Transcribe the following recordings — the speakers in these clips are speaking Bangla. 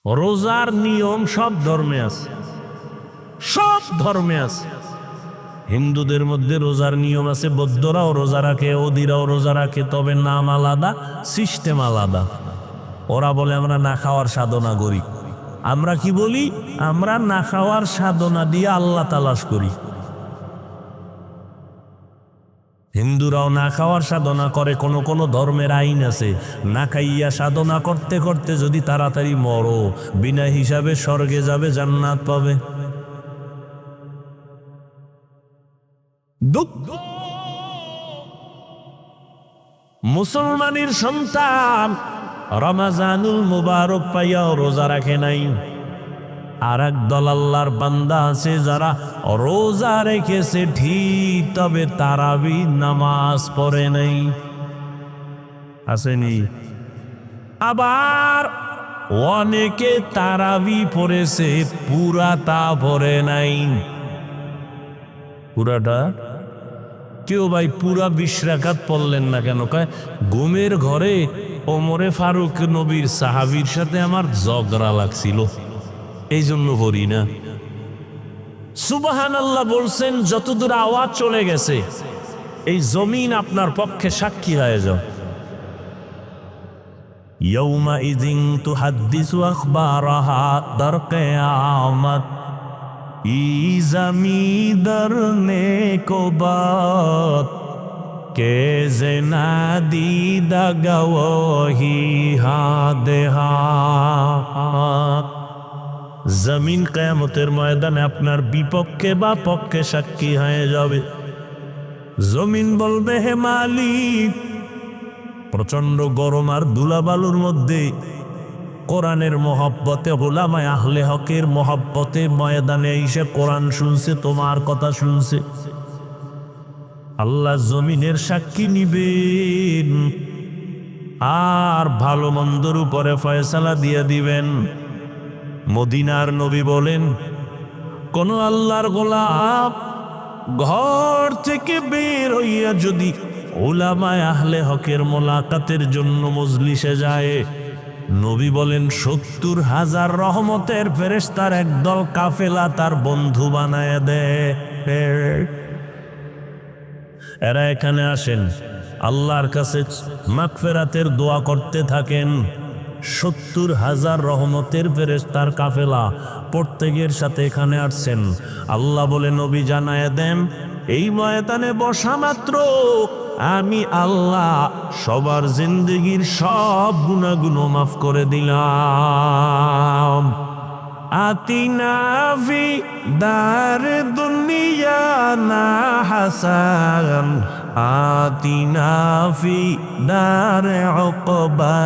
রোজার নিয়ম সব ধর্মে আছে, সব ধর্মে আছে। হিন্দুদের মধ্যে রোজার নিয়ম আছে, বৌদ্ধরাও রোজা রাখে, ওদিরাও রোজা রাখে, তবে নাম আলাদা, সিস্টেম আলাদা। ওরা বলে আমরা না খাওয়ার সাধনা করি, আমরা কি বলি? আমরা না খাওয়ার সাধনা দিয়ে আল্লাহ তালাশ করি। হিন্দুরাও না খাওয়ার সাধনা করে, কোন কোন ধর্মের আইন আছে, না খাইয়া সাধনা করতে করতে যদি তাড়াতাড়ি মরো, বিনা হিসাবে স্বর্গে যাবে, জান্নাত পাবে। মুসলমানের সন্তান রমাজানুল মুবারক পাইয়াও রোজা রাখে নাই। আর এক দল আল্লাহর বান্দা আছে যারা রোজা রেখেছে ঠিক, তবে তারাবি নামাজ পড়ে নাই, আসেনি। আবার অনেকে তারাবি পড়েছে, পুরাটা পড়ে নাই। পুরাটা কেউ ভাই পুরা 20 রাকাত পড়লেন না কেন? কয় ঘুমের ঘরে ওমরে ফারুক নবীর সাহাবীর সাথে আমার ঝগড়া লাগছিল, এই জন্য পড়ি না। সুবহানাল্লাহ বলছেন, যতদূর আওয়াজ চলে গেছে এই জমিন আপনার পক্ষে সাক্ষী হয়ে যাও। ইয়াউমা ইযিন তুহাদ্দিসু আখবারাহা দার কিয়ামত, ই জমিদার নেকো বাত কে জেনা দিদা গওয়াহি হাদে হাত। জমিন কিয়ামতের ময়দানে আপনার বিপক্ষে বা পক্ষে সাক্ষী হয়ে যাবে। জমিন বলবে, হে মালিক, প্রচন্ড গরম আর ধুলাবালুর মধ্যে কোরআনের মহব্বতে, উলামায়ে আহলে হকের মহব্বতে ময়দানে এসে কোরআন শুনছে, তোমার কথা শুনছে। আল্লাহ জমিনের সাক্ষী নিবেন আর ভালো মন্দর উপরে ফয়সালা দিয়ে দিবেন। মদিনার নবী বলেন, কোন আল্লাহর গোলাম ঘর থেকে বের হইয়া যদি উলামায়ে আহলে হকের মোলাকাতের জন্য মজলিসে যায়, নবী বলেন 70,000 রহমতের ফেরেশতার একদল কাফেলা তার বন্ধু বানায় দেয়। এরা এখানে আসেন, আল্লাহর কাছে মাগফিরাতের দোয়া করতে থাকেন। 70,000 রহমতের ফেরেশতার কাফেলা প্রত্যেকের সাথে এখানে আসছেন। আল্লাহ বলে, নবী জানায় দেন, এই ময়দানে বসা মাত্র আমি আল্লাহ সবার জিন্দেগির সব গুনাহগুলো মাফ করে দিলাম। আতিনা ফি দার দুনিয়া না হাসান, আতিনা ফি দার উকবা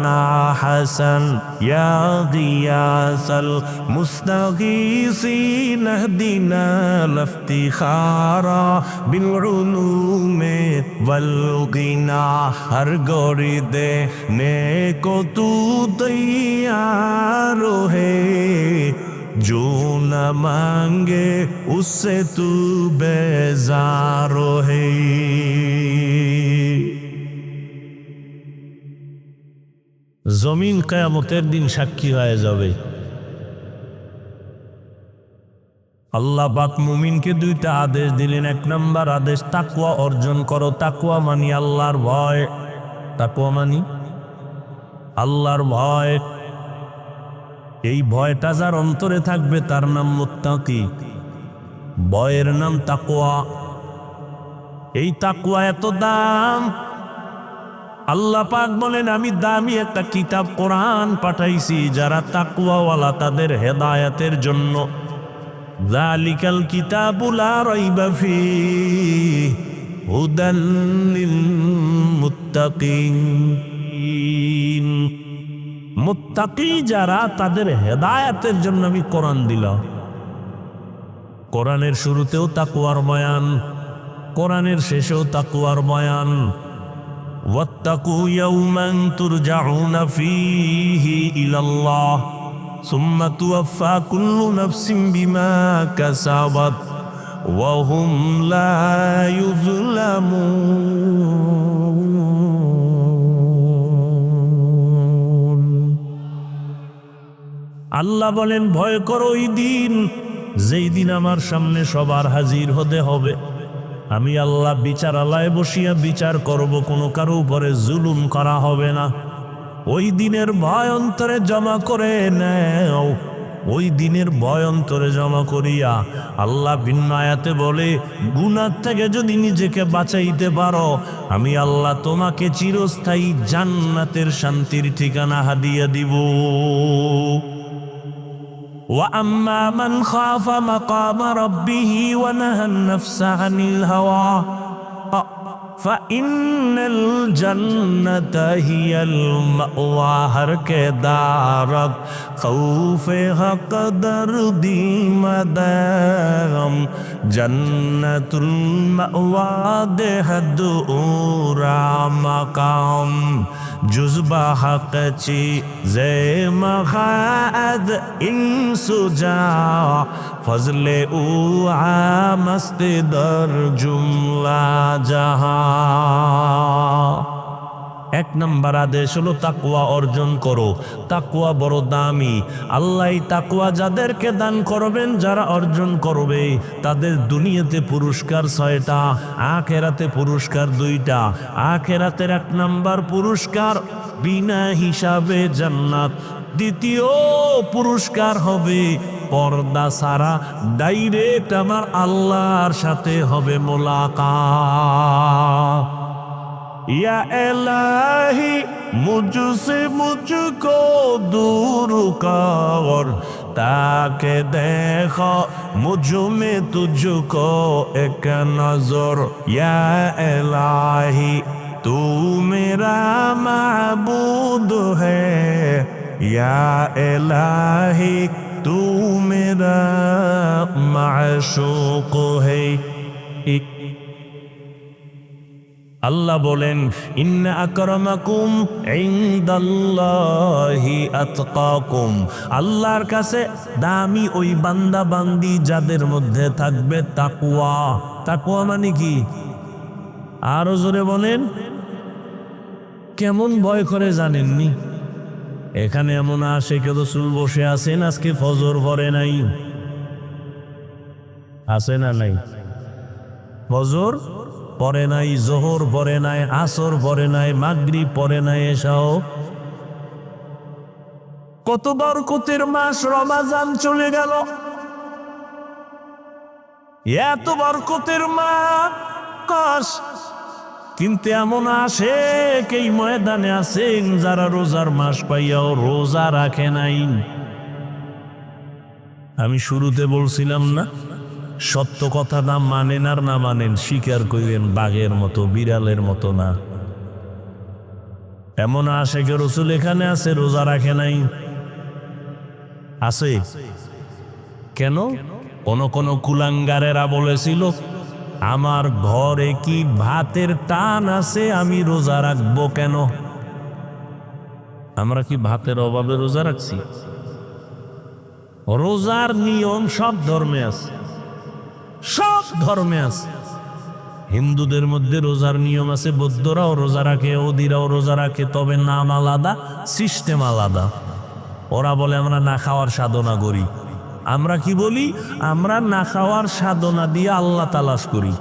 না হাসান, ইয়া গিয়াসাল মুস্তাগীসিন ইহদিনা লাফতিখারা বিল উলুমে ওয়াল গিনা। হর গরি দে নেকো তু তৈয়ার হে, जो न मांगे उससे तू बेजार है। জমিন কিয়ামতের দিন সাক্ষী হয়ে যাবে। আল্লাহ পাক মুমিনকে 2টা আদেশ দিলেন। 1 নম্বর আদেশ, তাকওয়া অর্জন করো। তাকওয়া মানি আল্লাহর ভয়। তাকওয়া মানি আল্লাহর ভয়। এই ভয়টা যার অন্তরে থাকবে তার নাম মুত্তাকি, ভয়ের নাম তাকওয়া। এই তাকওয়া এত দাম, আল্লাহ পাক বলেন আমি দামি একটা কিতাব কোরআন পাঠাইছি যারা তাকওয়াওয়ালা তাদের হেদায়েতের জন্য। যালিকাল কিতাবু লা রাইবা ফীহি হুদান লিল মুত্তাকিন। মুত্তাকি যারা, তাদের হেদায়েতের জন্য আমি কোরআন দিলাম। কোরআনের শুরুতেও তাকওয়ার বয়ান, কোরআনের শেষেও তাকওয়ার বয়ান। ওয়াত্তাকু ইয়াওমান তুরজাউনা ফীহি ইলাল্লাহ সুম্মা তুওয়াফা কুল্লু নাফসিন বিমা কাসাবাত ওয়া হুম লা ইউযলামুন। আল্লাহ বলেন, ভয় করো ওই দিন, যেই দিন আমার সামনে সবার হাজির হতে হবে। আমি আল্লাহ বিচারালয়ে বসিয়া বিচার করব, কোনো কারো উপরে জুলুম করা হবে না। ওই দিনের ভয় অন্তরে জমা করে নেও। ওই দিনের ভয় অন্তরে জমা করিয়া আল্লাহ ভিন্ন আয়াতে বলে, গুনাহ থেকে যদি নিজেকে বাঁচাইতে পারো, আমি আল্লাহ তোমাকে চিরস্থায়ী জান্নাতের শান্তির ঠিকানা হাদিয়া দিব। وَأَمَّا مَنْ خَافَ مَقَامَ رَبِّهِ وَنَهَى النَّفْسَ عَنِ الْهَوَى فَإِنَّ الْجَنَّةَ هِيَ الْمَأْوَى ہر کے دارک خوف حق دردی مدام جنت المأوى دہد اورا مقام جزبہ حق چی زی مخاد انسجا فضل او عامست در جملہ جہاں۔ এক নম্বর আদেশ হলো তাকওয়া অর্জন করো। তাকওয়া বড় দামি। আল্লাহ তাকওয়া যাদেরকে দান করবেন, যারা অর্জন করবে, তাদের দুনিয়াতে পুরস্কার 6টা, আখিরাতে পুরস্কার 2টা। আখিরাতের 1 নম্বর পুরস্কার বিনা হিসাবে জান্নাত। দ্বিতীয় পুরস্কার হবে পর্দা ছাড়া ডাইরেক্ট আমার আল্লাহর সাথে হবে মোলাকাত। या इलाही मुझसे मुझको दूर कर, ताकि देखो मुझ में तुझको एक नजर। या इलाही तू मेरा माबूद है, या इलाही तू मेरा माशूक है। আল্লাহ বলেন, ইন্না আকরামাকুম ইনদাল্লাহি আতকাকুম। আল্লাহর কাছে দামি ওই বান্দা বান্দি যাদের মধ্যে থাকবে তাকওয়া। তাকওয়া মানে কি? আরো জোরে বলেন। কেমন ভয় করে জানেননি? এখানে এমন আশিকে রাসূল বসে আছেন, আজকে ফজর পড়ে নাই। আছে না নাই? ফজর পরে নাই, জোহর পরে নাই, আসর পরে নাই, মাগরিব পরে নাই, এশাও। কত বরকতের মাস রমজান চলে গেল, এত বরকতের মাস, কিন্তু এমন আসে এই ময়দানে আছেন যারা রোজার মাস পাইয়াও রোজা রাখে নাই। আমি শুরুতে বলছিলাম না, সত্য কথা না মানেন আর না মানেন, স্বীকার করেন, বাঘের মতো বিড়ালের মতো না। এমন আশিকে রাসূল এখানে আছে রোজা রাখে নাই, আছে কেন? কোন কুলাঙ্গারেরা বলেছিল, আমার ঘরে কি ভাতের টান আছে, আমি রোজা রাখবো কেন? আমরা কি ভাতের অভাবে রোজা রাখছি? রোজার নিয়ম সব ধর্মে আছে, সব ধর্মে আছে। হিন্দুদের মধ্যে রোজার নিয়ম আছে, বৌদ্ধরাও রোজা রাখে, ওদিরাও রোজা রাখে, তবে নাম আলাদা, সিস্টেম আলাদা। ওরা বলে আমরা না খাওয়ার সাধনা করি, আমরা কি বলি? আমরা না খাওয়ার সাধনা দিয়ে আল্লাহ তালাশ করি।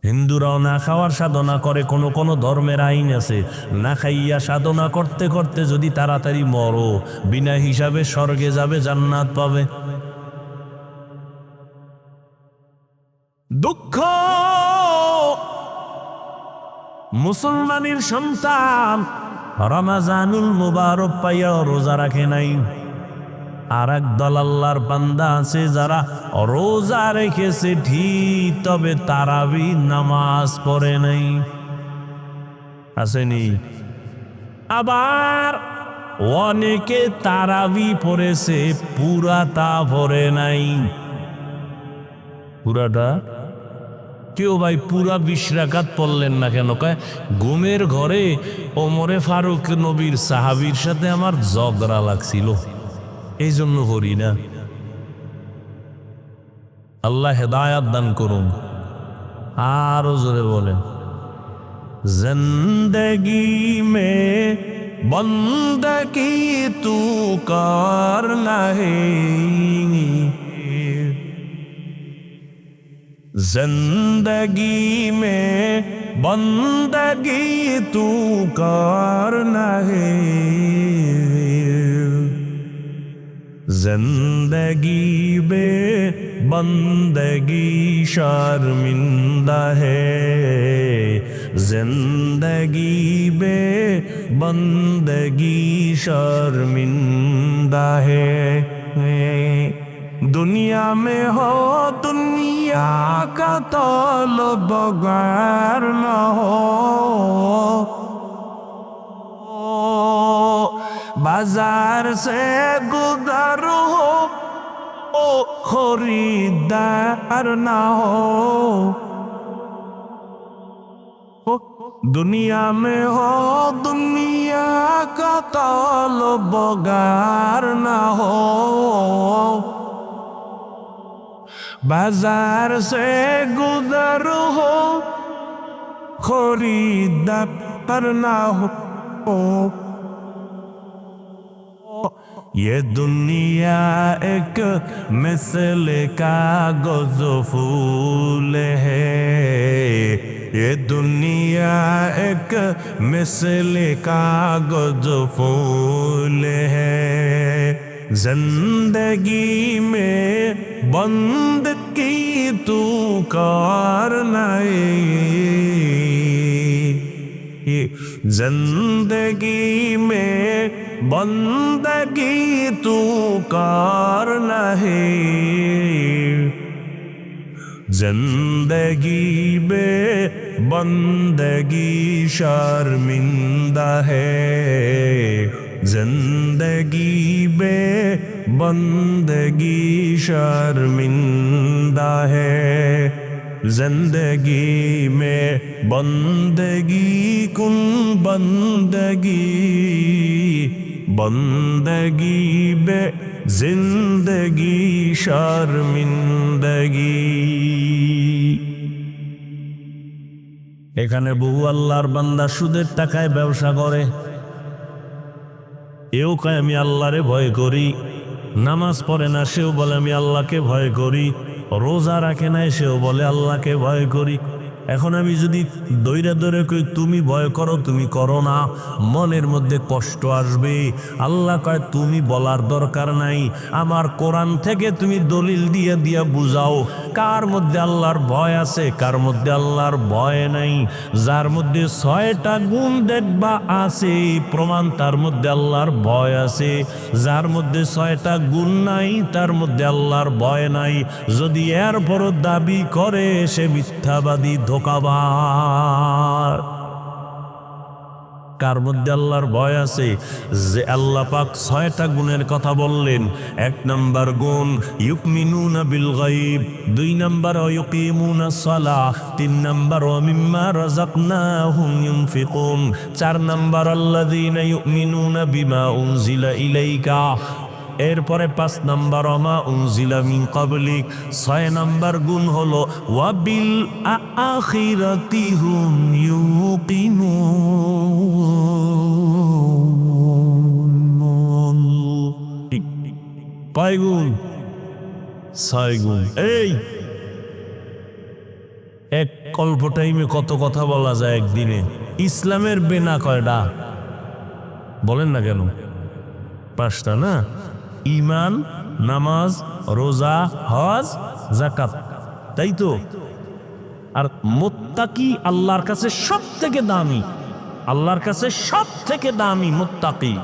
হিন্দুরাও না খাওয়ার সাধনা করে, কোন ধর্মের আইন আছে, না খাইয়া সাধনা করতে করতে যদি তাড়াতাড়ি মরো, বিনা হিসাবে স্বর্গে যাবে, জান্নাত পাবে। দুঃখ মুসলমানের সন্তান রমজানুল মুবারক পাইয়া রোজা রাখে নাই। আর এক দল আল্লাহর বান্দা আছে যারা রোজা রেখেছে ঠিক, তবে তারাবি নামাজ পড়ে নাই, আসেনি। আবার অনেকে তারাবি পড়েছে, পুরাটা পড়ে নাই। পুরাটা কেউ ভাই পুরা 20 রাকাত পড়লেন না কেন? কয় ঘুমের ঘরে ওমরে ফারুক নবীর সাহাবীর সাথে আমার ঝগড়া লাগছিল, এই জন্য করি না। আল্লাহ হেদায়াত দান করুন। আরো জোরে বলেন, জিন্দগি মে बंदगी तू करना है, जिंदगी में बंदगी तू करना है, जिंदगी में बंदगी शर्मिंदा है, जिंदगी में बंदगी शर्मिंदा है। दुनिया में हो दुनिया का तलबगार न हो, बाजार से गुजर हो ओ खरीदार ना हो, दुनिया में हो दुनिया का तलबगार ना हो, बाजार से गुजर हो खरीदार ना हो। ये दुनिया एक मिसल कागज फूल है, ये दुनिया एक मिसल कागज फूल है, जिंदगी में बंदगी तू करना है, जिंदगी में बंदगी तू करना है, जिंदगी में बंदगी शर्मिंदा है, जिंदगी में बंदगी शर्मिंदा है, जिंदगी में बंदगी कुन बंदगी, बंदगी बे जिंदगी शर्मिंदगी। এখানে বহু আল্লাহর বান্দা সুদের টাকায় ব্যবসা করে, এও কয় আমি আল্লাহরে ভয় করি, নামাজ পড়ে না সেও বলে আমি আল্লাহকে ভয় করি, রোজা রাখে না সেও বলে আল্লাহকে ভয় করি। এখন আমি যদি দৈরা দৈরে কই তুমি ভয় করো, তুমি করো না, মনের মধ্যে কষ্ট আসবে। আল্লাহ কয় তুমি বলার দরকার নাই, আমার কোরআন থেকে তুমি দলিল দিয়ে দিয়া বুঝাও কার মধ্যে আল্লাহর ভয় আছে, কার মধ্যে আল্লাহর ভয় নাই। যার মধ্যে 6টা গুণ দেখবা আছে প্রমাণ তার মধ্যে আল্লাহর ভয় আছে, যার মধ্যে 6টা গুণ নাই তার মধ্যে আল্লাহর ভয় নাই। যদি এরপরও দাবি করে সে মিথ্যাবাদী, ধোঁকাবাজ। কার মধ্যে আল্লাহর ভয় আছে? যে আল্লাহ পাক 6টা গুণের কথা বললেন। 1 নম্বর গুণ ইউমিনুনা বিল গায়ব, 2 নম্বর ইউকিমুনাস সালাহ, 3 নম্বর মিম্মা রাযাকনাহুম ইউনফিকুন, 4 নম্বর আল্লাযীনা ইউমিনুনা বিমা উনজিলা ইলাইকা, এরপরে 5 নম্বর মা উনজিলা মিন ক্বাবলিক। 6 নম্বর গুণ হলো ওয়াবিল আখিরাতি হুম ইউকিনুন। কয় গুণ? 6 গুণ। এই এক অল্প টাইমে কত কথা বলা যায় একদিনে। ইসলামের বেনা কয়টা বলেন না কেন? 5টা না? ঈমান, নামাজ, রোজা, হজ, যাকাত, তাই তো? আর মুত্তাকি আল্লাহর কাছে সবথেকে দামি, আল্লাহর কাছে সবথেকে দামি মুত্তাকি।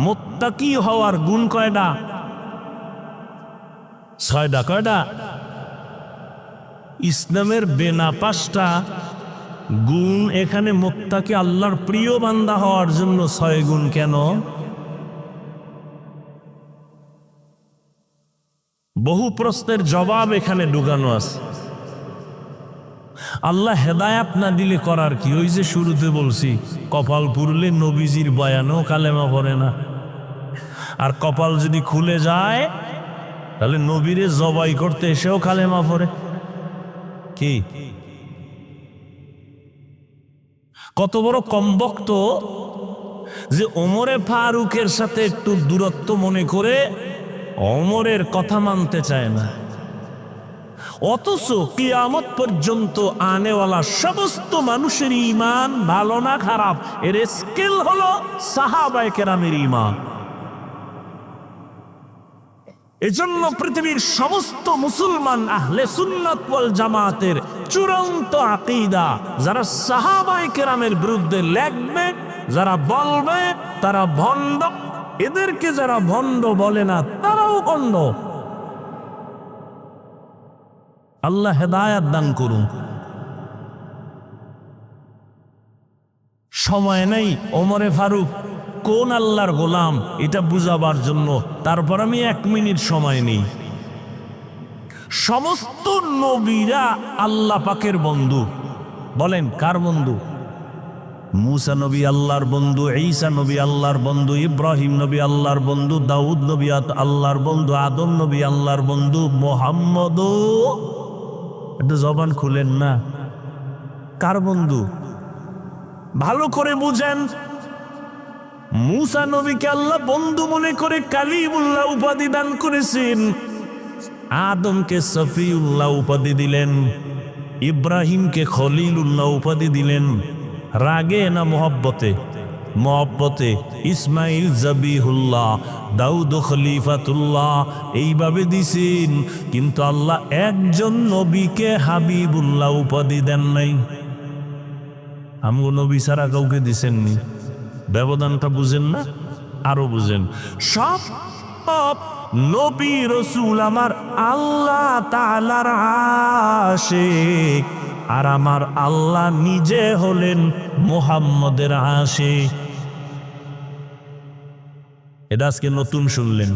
মুত্তাকি হওয়ার গুণ কয়টা? 6টা। কয়টা? ইসলামের বেনা 5টা গুণ। এখানে মুত্তাকি আল্লাহর প্রিয় বান্দা হওয়ার জন্য 6 গুণ কেন? বহু প্রশ্নের জবাব এখানে ঢুকানো আছে। আল্লাহ হেদায়েত না দিলে করার কি? ওই যে শুরুতে বলছি, কপাল পুরলে নবীজির বয়ানও কালেমা পড়ে না। আর কপাল যদি খুলে যায় তাহলে নবীরে জবাই করতে এসেও কালেমা পড়ে। কি কত বড় কমবক্ত! যে ওমরে ফারুকের সাথে একটু দূরত্ব মনে করে ওমরের কথা মানতে চায় না। অথচ কিয়ামত পর্যন্ত আনেওয়ালা সমস্ত মানুষের ঈমান ভালো না খারাপ, এর স্কেল হলো সাহাবায়ে কেরামের ঈমান। এজন্য পৃথিবীর সমস্ত মুসলমান আহলে সুন্নাত ওয়াল জামাতের চূড়ান্ত আকীদা, যারা সাহাবায়ে কেরামের বিরুদ্ধে লেখবে, যারা বলবে তারা ভণ্ড, এদেরকে যারা ভণ্ড বলে না তারাও ভণ্ড। আল্লাহ হেদায়েত দান করুন। সময় নেই ওমরে ফারুক কোন আল্লাহর গোলাম এটা বুঝাবার জন্য, তারপর আমি 1 মিনিট সময় নেই। সমস্ত নবীরা আল্লাহ পাকের বন্ধু। বলেন কার বন্ধু? মুসা নবী আল্লাহর বন্ধু, ঈসা নবী আল্লাহর বন্ধু, ইব্রাহিম নবী আল্লাহর বন্ধু, দাউদ নবী আল্লাহর বন্ধু, আদম নবী আল্লাহর বন্ধু, মুহাম্মদও, একটু জবান খুলেন না, কার বন্ধু? ভালো করে বুঝেন। মুসা নবীকে আল্লাহ বন্ধু মনে করে কালিমুল্লাহ উপাধি দান করেছেন, আদমকে সফিউল্লাহ উপাধি দিলেন, ইব্রাহিমকে খলিলুল্লাহ উপাধি দিলেন। রাগে না মহব্বতে? মহব্বতে। ইসমাইল জবিহুল্লাহ, দাউদ খলিফাতুল্লাহ, এইভাবে দিছেন। কিন্তু আল্লাহ একজন নবীকে হাবিবুল্লাহ উপাধি দেন নাই। আমগো নবী ছাড়া কাউকে দিছেননি। ব্যবধানটা বুঝেন না? আরো বুঝেন। সব নবী রসুল আমার আল্লাহ তাআলার আশিক, আর আমার আল্লাহ নিজে হলেন মুহাম্মদের আশিক। এটা আজকে নতুন শুনলেন,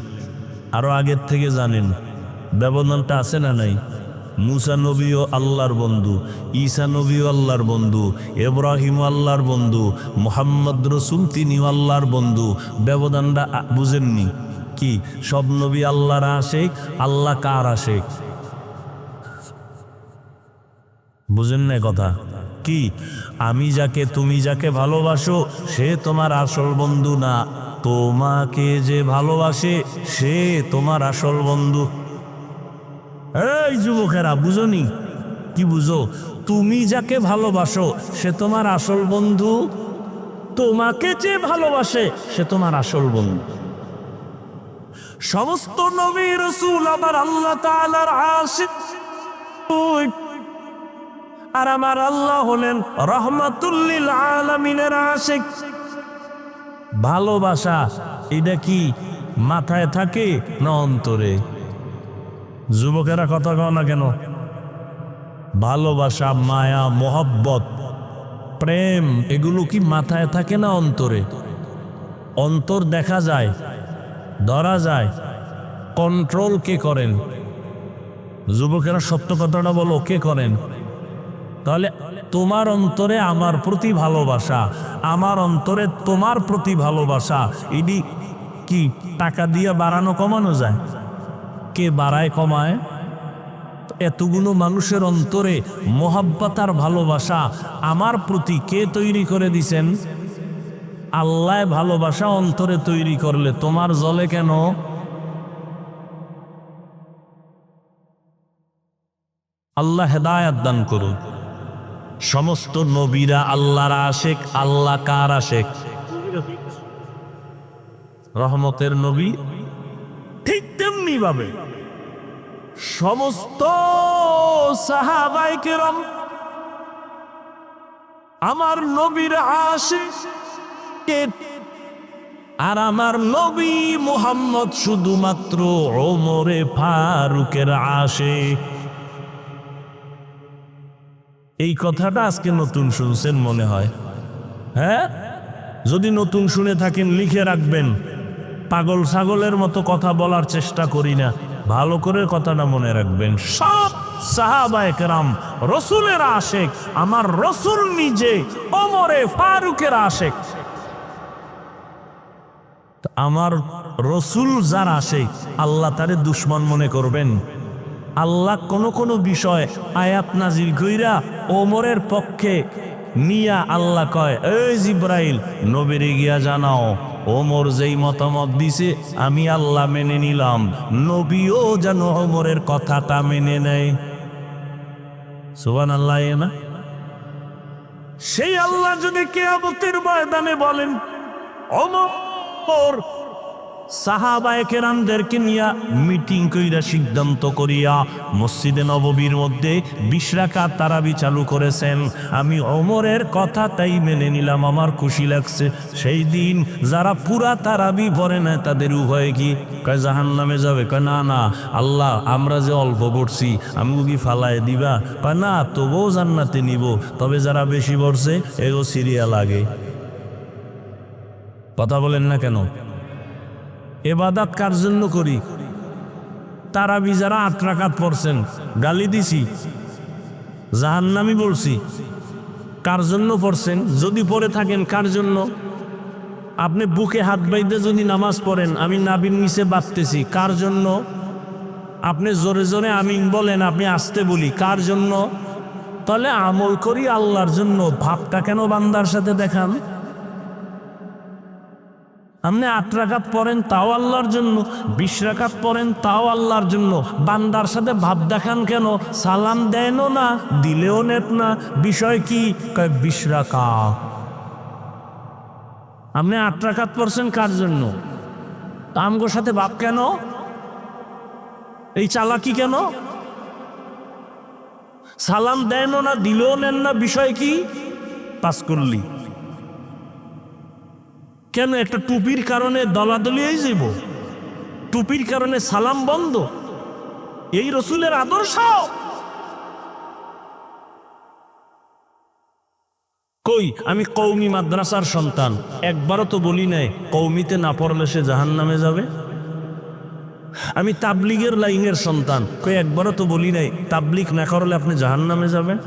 আরো আগের থেকে জানেন। ব্যবধানটা আছে না নাই? মুসা নবীও আল্লাহর বন্ধু, ঈসা নবীও আল্লাহর বন্ধু, ইব্রাহিম আল্লাহর বন্ধু, মুহাম্মদ রসুল তিনিও আল্লাহর বন্ধু। ব্যবধানটা বুঝেননি? কি সব নবী আল্লাহর আশিক, আল্লাহ কার আশিক? বুঝেন না কথা? কি আমি যাকে, তুমি যাকে ভালোবাসো সে তোমার আসল বন্ধু না, তোমাকে যে ভালোবাসে সে তোমার আসল বন্ধু। এই যুবকেরা বুঝনি? কি বুঝো? তুমি যাকে ভালোবাসো সে তোমার আসল বন্ধু, তোমাকে যে ভালোবাসে সে তোমার আসল বন্ধু। সমস্ত নবী রাসূল আমার আল্লাহ তাআলার আশিক, আর আমার আল্লাহ হলেন রাহমাতুল লিল আলামিনের আশিক। ভালোবাসা এটা কি মাথায় থাকে না অন্তরে? যুবকেরা কথা কও না কেন? ভালোবাসা, মায়া, মোহব্বত, প্রেম এগুলো কি মাথায় থাকে না অন্তরে? অন্তর দেখা যায়, ধরা যায়, কন্ট্রোল কে করেন? যুবকেরা সত্য কথাটা বলো, কে করেন? তাহলে তোমার অন্তরে আমার প্রতি ভালোবাসা, আমার অন্তরে তোমার প্রতি ভালোবাসা, এটি কি টাকা দিয়ে বাড়ানো কমানো যায়? কে বাড়ায় কমায়? এতগুলো মানুষের অন্তরে মোহাব্বত আর ভালোবাসা আমার প্রতি কে তৈরি করে দিছেন? আল্লাহ ভালোবাসা অন্তরে তৈরি করলে তোমার জ্বলে কেন? আল্লাহ হেদায়েত দান করুন। সমস্ত নবীরা আল্লাহর আশিক। আল্লাহ কার আশিক? রহমতের নবী। ঠিক তেমনি ভাবে সমস্ত সাহাবায়ে কেরাম আমার নবীর আশিক। আর আমার নবী মুহাম্মদ শুধুমাত্র ওমরে ফারুকের আশিক। এই কথাটা আজকে নতুন শুনছেন মনে হয়। হ্যাঁ, যদি নতুন শুনে থাকেন লিখে রাখবেন। পাগল ছাগলের মতো কথা বলার চেষ্টা করি না, ভালো করে কথাটা মনে রাখবেন। সব সাহাবায়ে কেরাম রসুলের আশিক। আমার রসুল নিজে ওমরে ফারুকের আশিক। আমার রসুল যার আশিক আল্লাহ তারে দুশ্মন মনে করবেন? আল্লাহ কোন কোন বিষয় আয়াত নাজিল কইরা ওমরের পক্ষে নিয়া আল্লাহ কয়, এই জিব্রাইল নবীরে গিয়া জানাও ওমর যেই মতামত দিছে আমি আল্লাহ মেনে নিলাম, নবীও যেন ওমরের কথাটা মেনে নেয়। সুবহানাল্লাহ। না সেই আল্লাহ যদি কিয়ামতের ময়দানে বলেন ওমর সাহাবায়ে কেরামদেরকে নিয়া মিটিং কইরা সিদ্ধান্ত করিয়া মসজিদে নববীর মধ্যে 20 রাকাত তারাবি চালু করেছেন, আমি ওমরের কথা তাই মেনে নিলাম, আমার খুশি লাগছে। সেই দিন যারা পুরা তারাবি পড়ে না তাদের উভয়ে কি কয় জাহান্নামে যাবে? কয় না না আল্লাহ আমরা যে অল্প পড়ছি আমি কি ফালায় দিবা? কয় না তবুও জান্নাতে নিব, তবে যারা বেশি পড়ছে এগো সিরিয়া লাগে। কথা বলেন না কেন? এবাদাত কার জন্য করি? তারাবি যারা 8 রাকাত পড়ছেন গালি দিছি, জাহান্নামী বলছি, কার জন্য পড়ছেন? যদি পড়ে থাকেন কার জন্য? আপনি বুকে হাত বাইতে যদি নামাজ পড়েন আমি নাবির নিচে বাঁধতেছি, কার জন্য? আপনি জোরে জোরে আমিন বলেন, আপনি আস্তে বলি, কার জন্য? তাহলে আমল করি আল্লাহর জন্য, ভাবটা কেন বান্দার সাথে দেখান? আপনি 8 রাকাত পড়েন তাও আল্লাহর জন্য, 20 রাকাত পড়েন তাও আল্লাহর জন্য, বান্দার সাথে ভাব দেখান কেন? সালাম দেনও না, দিলেও নেত না, বিষয় কি? 20 রাকাত। আপনি 8 রাকাত পড়ছেন কার জন্য? আমগোর সাথে ভাব কেন? এই চালাকি কেন? সালাম দেনও না, দিলেও নেন না, বিষয় কি? পাস করলি কেন? একটা টুপির কারণে দলাদলি হয়ে যাব? টুপির কারণে সালাম বন্ধ? এই রসুলের আদর্শ? কই আমি কওমি মাদ্রাসার সন্তান, একবারও তো বলি নাই কওমিতে না পড়লে সে জাহান্নামে যাবে। আমি তাবলিগের লাইনের সন্তান, কই একবারও তো বলি নাই তাবলিগ না করলে আপনি জাহান্নামে যাবেন।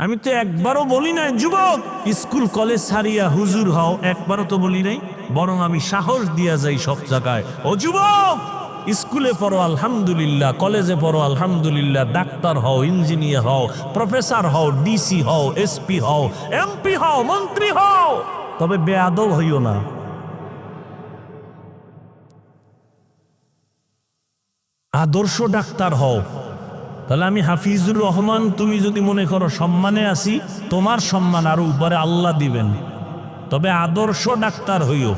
আমি তো একবারও বলি নাই যুবক স্কুল কলেজ ছাড়িয়া হুজুর হও, একবারও তো বলি নাই, বরং আমি সাহস দিয়া যাই সব জায়গায়, ও যুবক স্কুলে পড়ো আলহামদুলিল্লাহ, কলেজে পড়ো আলহামদুলিল্লাহ, ডাক্তার হও, ইঞ্জিনিয়ার হও, প্রফেসর হও, ডিসি হও, এসপি হও, এমপি হও, মন্ত্রী হও, তবে বেয়াদব হইও না। আদর্শ ডাক্তার হও। তাহলে আমি হাফিজুর রহমান, তুমি যদি মনে করো সম্মানে আছি, তোমার সম্মান আরো উপরে আল্লাহ দিবেন, তবে আদর্শ ডাক্তার হইও,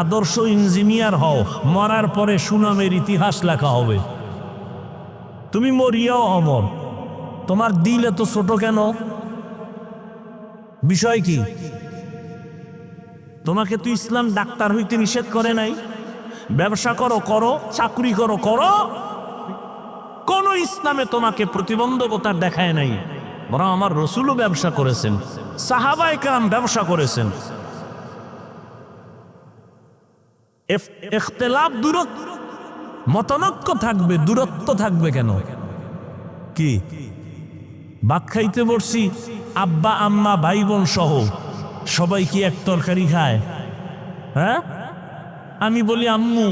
আদর্শ ইঞ্জিনিয়ার হও, মরার পরে সুনামের ইতিহাস লেখা হবে। তুমি মরিয়াও অমর, তোমার দিল এত ছোট কেন? বিষয় কি? তোমাকে তো ইসলাম ডাক্তার হইতে নিষেধ করে নাই। ব্যবসা করো করো, চাকরি করো করো, কোন ইসলামে তোমাকে প্রতিবন্ধকতা দেখায় নাই। বরং আমার রসুলও ব্যবসা করেছেন, সাহাবায়ে কেরাম ব্যবসা করেছেন। ইখতিলাফ দূরত্ব, মতানৈক্য থাকবে, দূরত্ব থাকবে কেন? কি ভাত খাইতে বসছি, আব্বা আম্মা ভাই বোন সহ সবাই কি এক তরকারি খায়? হ্যাঁ, আমি বলি আম্মু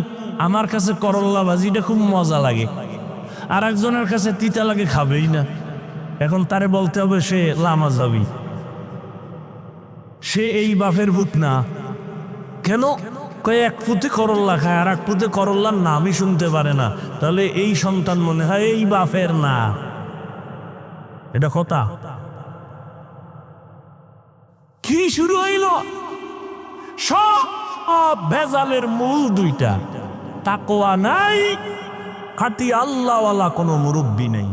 আমার কাছে করল্লা ভাজিটা খুব মজা লাগে, আর একজনের কাছে তিতা লাগে, খাবেই না। এখন তারে বলতে হবে সে লামা যাবি, সে এই বাপের ভূত না। কেন? কয়ে এক পুঁতে করল্লা খায় আর এক পুঁতে করল্লার নামই শুনতে পারে না, তাহলে এই সন্তান মনে হয় এই বাপের না। এটা কথা কি শুরু হইল? সব ভেজালের মূল দুইটা, তাকওয়া নাই, খাঁটি আল্লাহওয়ালা কোনো মুরব্বি নেই।